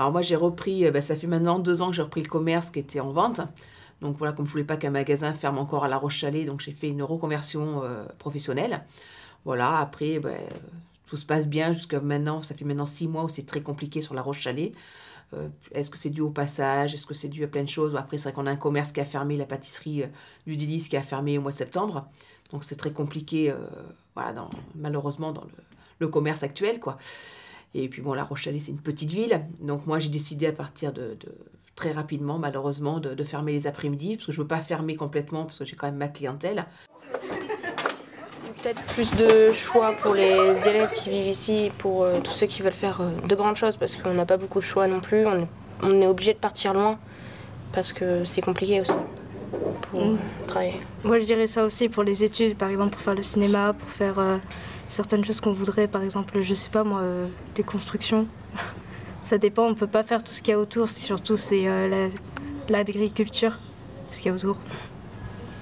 Alors moi j'ai repris, ça fait maintenant 2 ans que j'ai repris le commerce qui était en vente. Donc voilà, comme je voulais pas qu'un magasin ferme encore à La Roche-Chalais, donc j'ai fait une reconversion professionnelle. Voilà, après tout se passe bien jusqu'à maintenant, ça fait maintenant 6 mois où c'est très compliqué sur La Roche-Chalais. Est-ce que c'est dû au passage? Est-ce que c'est dû à plein de choses? Après, c'est vrai qu'on a un commerce qui a fermé, la pâtisserie du Délice qui a fermé au mois de septembre. Donc c'est très compliqué, voilà, malheureusement, dans le commerce actuel, quoi. Et puis bon, La Roche-Chalais, c'est une petite ville. Donc moi, j'ai décidé à partir de très rapidement, malheureusement, de fermer les après-midi, parce que je ne veux pas fermer complètement, parce que j'ai quand même ma clientèle. Peut-être plus de choix pour les élèves qui vivent ici, pour tous ceux qui veulent faire de grandes choses, parce qu'on n'a pas beaucoup de choix non plus. On est obligé de partir loin, parce que c'est compliqué aussi pour travailler. Moi, je dirais ça aussi pour les études, par exemple pour faire le cinéma, pour faire certaines choses qu'on voudrait, par exemple, je sais pas moi, les constructions. Ça dépend, on ne peut pas faire tout ce qu'il y a autour, surtout c'est l'agriculture, ce qu'il y a autour,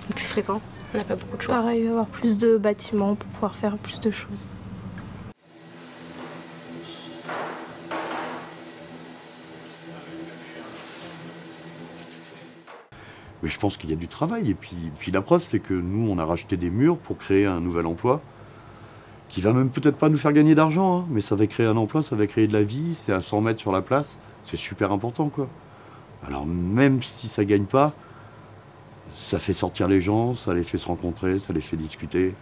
le plus fréquent. On n'a pas beaucoup de choix. Pareil, avoir plus de bâtiments pour pouvoir faire plus de choses. Mais je pense qu'il y a du travail. Et puis la preuve, c'est que nous, on a racheté des murs pour créer un nouvel emploi qui va même peut-être pas nous faire gagner d'argent, hein, mais ça va créer un emploi, ça va créer de la vie. C'est à 100 mètres sur la place. C'est super important, quoi. Alors même si ça gagne pas, ça fait sortir les gens, ça les fait se rencontrer, ça les fait discuter.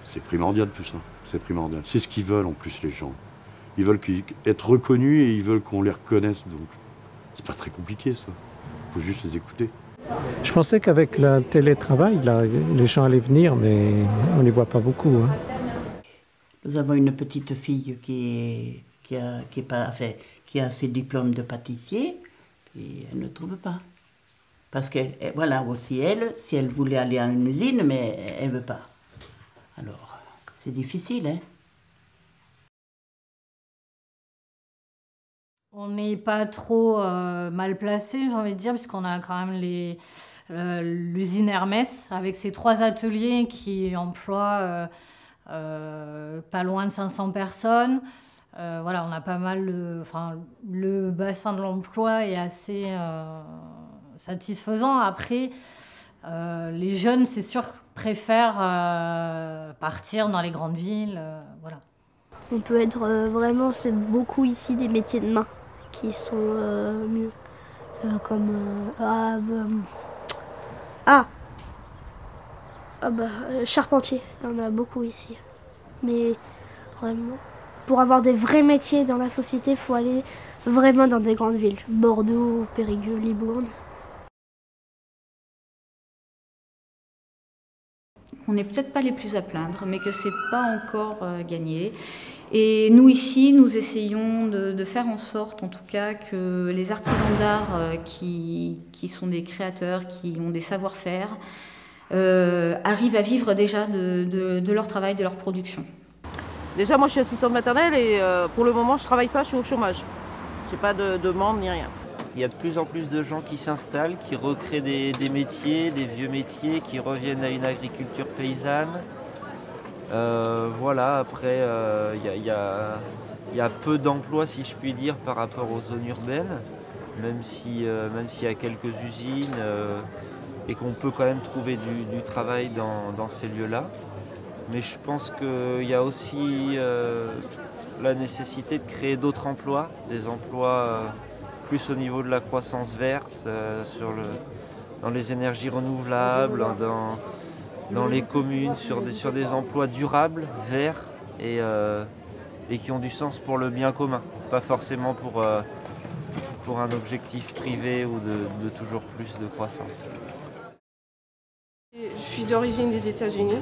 C'est primordial tout ça, c'est primordial. C'est ce qu'ils veulent en plus les gens. Ils veulent être reconnus et ils veulent qu'on les reconnaisse. Donc c'est pas très compliqué ça, il faut juste les écouter. Je pensais qu'avec le télétravail, là, les gens allaient venir, mais on ne les voit pas beaucoup. Hein. Nous avons une petite fille qui a ses diplômes de pâtissier et elle ne trouve pas. Parce qu'elle, voilà, aussi elle, si elle voulait aller à une usine, mais elle ne veut pas. Alors, c'est difficile, hein. On n'est pas trop mal placé, j'ai envie de dire, puisqu'on a quand même l'usine Hermès, avec ses 3 ateliers qui emploient pas loin de 500 personnes. Voilà, on a pas mal le bassin de l'emploi est assez satisfaisant. Après, les jeunes, c'est sûr, préfèrent partir dans les grandes villes. Voilà. On peut être vraiment, c'est beaucoup ici des métiers de main qui sont mieux. Comme charpentier, il y en a beaucoup ici. Mais vraiment, pour avoir des vrais métiers dans la société, il faut aller vraiment dans des grandes villes. Bordeaux, Périgueux, Libourne. On n'est peut-être pas les plus à plaindre, mais que c'est pas encore gagné. Et nous ici, nous essayons de faire en sorte, en tout cas, que les artisans d'art qui sont des créateurs, qui ont des savoir-faire, arrivent à vivre déjà de leur travail, de leur production. Déjà, moi, je suis assistante maternelle et pour le moment, je ne travaille pas, je suis au chômage. Je n'ai pas de demande ni rien. Il y a de plus en plus de gens qui s'installent, qui recréent des métiers, des vieux métiers, qui reviennent à une agriculture paysanne. Voilà, après, il y a peu d'emplois, si je puis dire, par rapport aux zones urbaines, même s'il y a quelques usines et qu'on peut quand même trouver du travail dans ces lieux-là. Mais je pense qu'il y a aussi la nécessité de créer d'autres emplois, des emplois plus au niveau de la croissance verte, dans les énergies renouvelables, dans les communes, sur des emplois durables, verts et qui ont du sens pour le bien commun, pas forcément pour un objectif privé ou de toujours plus de croissance. Je suis d'origine des États-Unis,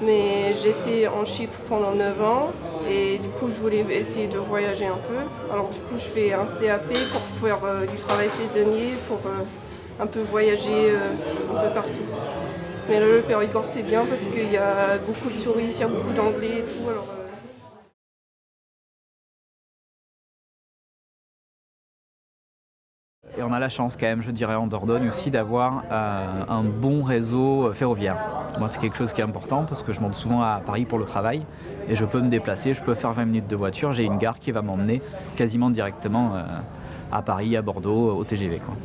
mais j'étais en Chypre pendant 9 ans et du coup je voulais essayer de voyager un peu. Alors du coup je fais un CAP pour faire du travail saisonnier, pour un peu voyager un peu partout. Mais là, le Périgord c'est bien parce qu'il y a beaucoup de touristes, il y a beaucoup d'anglais et tout. Alors, Et on a la chance quand même, je dirais, en Dordogne aussi, d'avoir un bon réseau ferroviaire. Moi, c'est quelque chose qui est important parce que je monte souvent à Paris pour le travail et je peux me déplacer, je peux faire 20 minutes de voiture, j'ai une gare qui va m'emmener quasiment directement à Paris, à Bordeaux, au TGV, quoi.